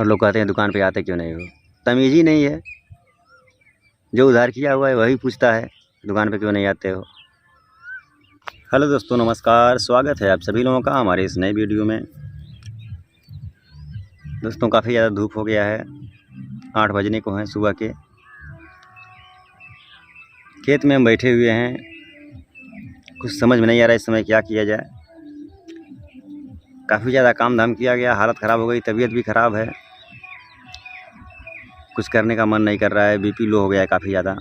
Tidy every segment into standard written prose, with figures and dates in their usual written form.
और लोग कहते हैं दुकान पे आते क्यों नहीं हो। तमीज़ ही नहीं है। जो उधार किया हुआ है वही पूछता है दुकान पे क्यों नहीं आते हो। हेलो दोस्तों, नमस्कार। स्वागत है आप सभी लोगों का हमारे इस नए वीडियो में। दोस्तों, काफ़ी ज़्यादा धूप हो गया है। 8 बजने को हैं सुबह के। खेत में हम बैठे हुए हैं। कुछ समझ में नहीं आ रहा इस समय क्या किया जाए। काफ़ी ज़्यादा काम धाम किया गया, हालत ख़राब हो गई, तबीयत भी ख़राब है। कुछ करने का मन नहीं कर रहा है। बीपी लो हो गया है काफ़ी ज़्यादा।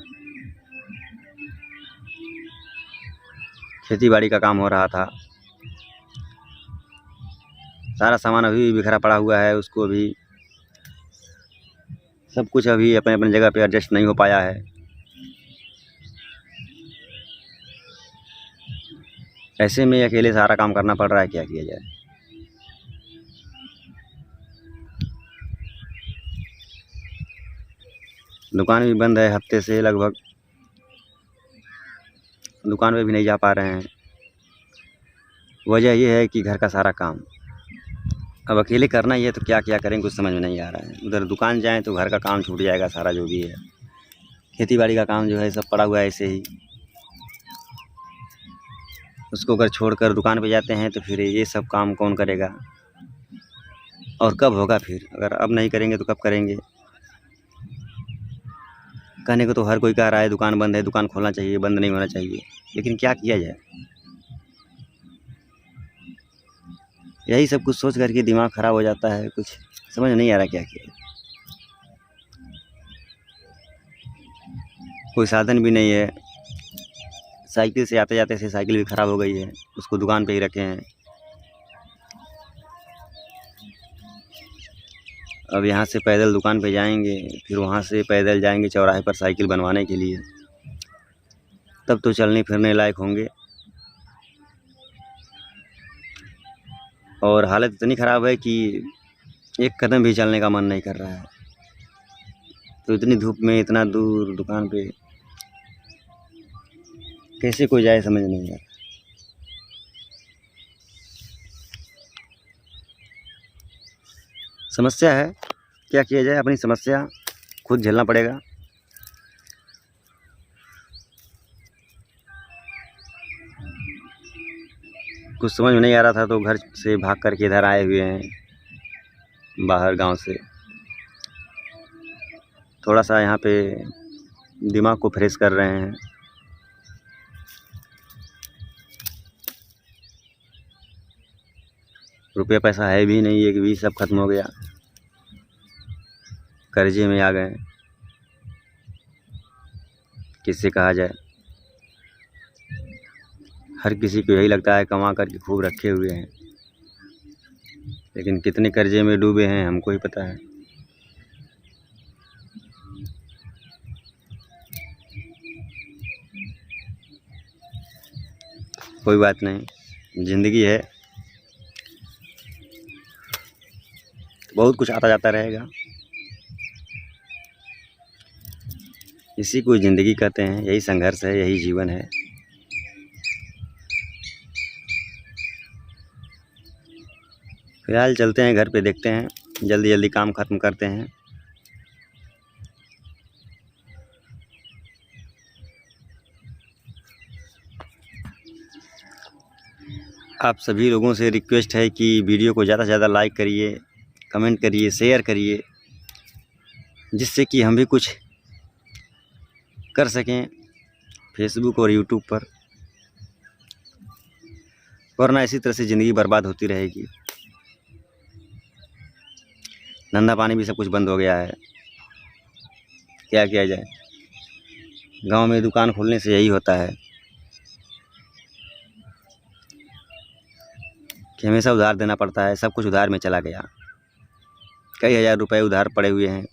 खेती बाड़ी का काम हो रहा था। सारा सामान अभी भी बिखरा पड़ा हुआ है। उसको अभी सब कुछ अभी अपने अपने जगह पे एडजस्ट नहीं हो पाया है। ऐसे में अकेले सारा काम करना पड़ रहा है, क्या किया जाए। दुकान भी बंद है हफ्ते से लगभग। दुकान पे भी नहीं जा पा रहे हैं। वजह ये है कि घर का सारा काम अब अकेले करना ही है, तो क्या क्या करें कुछ समझ में नहीं आ रहा है। उधर दुकान जाएं तो घर का काम छूट जाएगा सारा, जो भी है। खेती बाड़ी का काम जो है सब पड़ा हुआ है ऐसे ही। उसको अगर छोड़कर दुकान पे जाते हैं तो फिर ये सब काम कौन करेगा और कब होगा फिर। अगर अब नहीं करेंगे तो कब करेंगे। कहने को तो हर कोई कह रहा है दुकान बंद है, दुकान खोलना चाहिए, बंद नहीं होना चाहिए, लेकिन क्या किया जाए। यही सब कुछ सोच करके दिमाग ख़राब हो जाता है। कुछ समझ नहीं आ रहा क्या किया। कोई साधन भी नहीं है। साइकिल से आते जाते से साइकिल भी ख़राब हो गई है, उसको दुकान पे ही रखे हैं। अब यहाँ से पैदल दुकान पे जाएंगे, फिर वहाँ से पैदल जाएंगे चौराहे पर साइकिल बनवाने के लिए, तब तो चलने फिरने लायक होंगे। और हालत इतनी ख़राब है कि एक कदम भी चलने का मन नहीं कर रहा है। तो इतनी धूप में इतना दूर दुकान पे कैसे कोई जाए, समझ नहीं आ रहा। समस्या है, क्या किया जाए। अपनी समस्या खुद झेलना पड़ेगा। कुछ समझ में नहीं आ रहा था तो घर से भाग करके इधर आए हुए हैं बाहर गांव से। थोड़ा सा यहाँ पे दिमाग को फ्रेश कर रहे हैं। रुपया पैसा है भी नहीं, एक भी सब खत्म हो गया। कर्जे में आ गए, किससे कहा जाए। हर किसी को यही लगता है कमा करके खूब रखे हुए हैं, लेकिन कितने कर्जे में डूबे हैं हमको ही पता है। कोई बात नहीं, ज़िंदगी है, बहुत कुछ आता जाता रहेगा। इसी को ज़िंदगी कहते हैं। यही संघर्ष है, यही जीवन है। फिलहाल चलते हैं घर पे, देखते हैं, जल्दी जल्दी काम ख़त्म करते हैं। आप सभी लोगों से रिक्वेस्ट है कि वीडियो को ज़्यादा से ज़्यादा लाइक करिए, कमेंट करिए, शेयर करिए, जिससे कि हम भी कुछ कर सकें फेसबुक और यूट्यूब पर। वरना इसी तरह से ज़िंदगी बर्बाद होती रहेगी। धंधा पानी भी सब कुछ बंद हो गया है, क्या किया जाए। गांव में दुकान खोलने से यही होता है कि हमेशा उधार देना पड़ता है। सब कुछ उधार में चला गया। कई हज़ार रुपए उधार पड़े हुए हैं,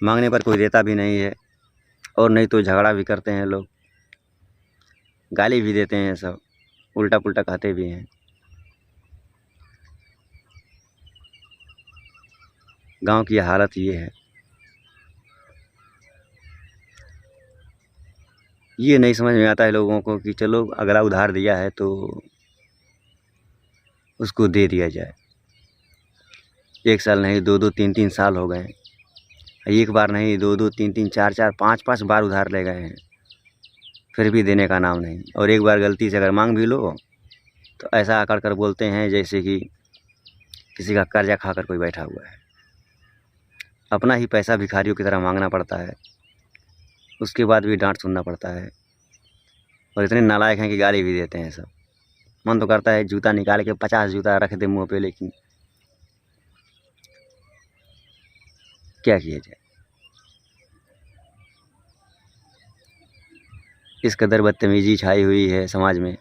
मांगने पर कोई देता भी नहीं है। और नहीं तो झगड़ा भी करते हैं लोग, गाली भी देते हैं, सब उल्टा पुल्टा कहते भी हैं। गांव की हालत ये है। ये नहीं समझ में आता है लोगों को कि चलो अगला उधार दिया है तो उसको दे दिया जाए। 1 साल नहीं, 2-2 3-3 साल हो गए। एक बार नहीं, 2-2 3-3 4-4 5-5 बार उधार ले गए हैं, फिर भी देने का नाम नहीं। और एक बार गलती से अगर मांग भी लो तो ऐसा आकर कर बोलते हैं जैसे कि किसी का कर्जा खाकर कोई बैठा हुआ है। अपना ही पैसा भिखारियों की तरह मांगना पड़ता है, उसके बाद भी डांट सुनना पड़ता है। और इतने नालायक हैं कि गाली भी देते हैं सब। मन तो करता है जूता निकाल के 50 जूता रख दे मुँह पे, लेकिन क्या किया जाए। इस कदर बदतमीजी छाई हुई है समाज में।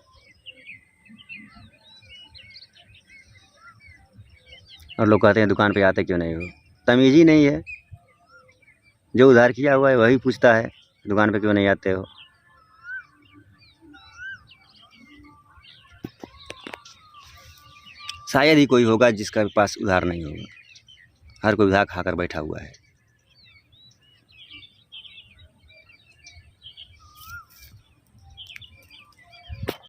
और लोग कहते हैं दुकान पे आते क्यों नहीं हो। तमीज़ ही नहीं है। जो उधार किया हुआ है वही पूछता है दुकान पे क्यों नहीं आते हो। शायद ही कोई होगा जिसका पास उधार नहीं होगा। हर कोई उधार खाकर बैठा हुआ है।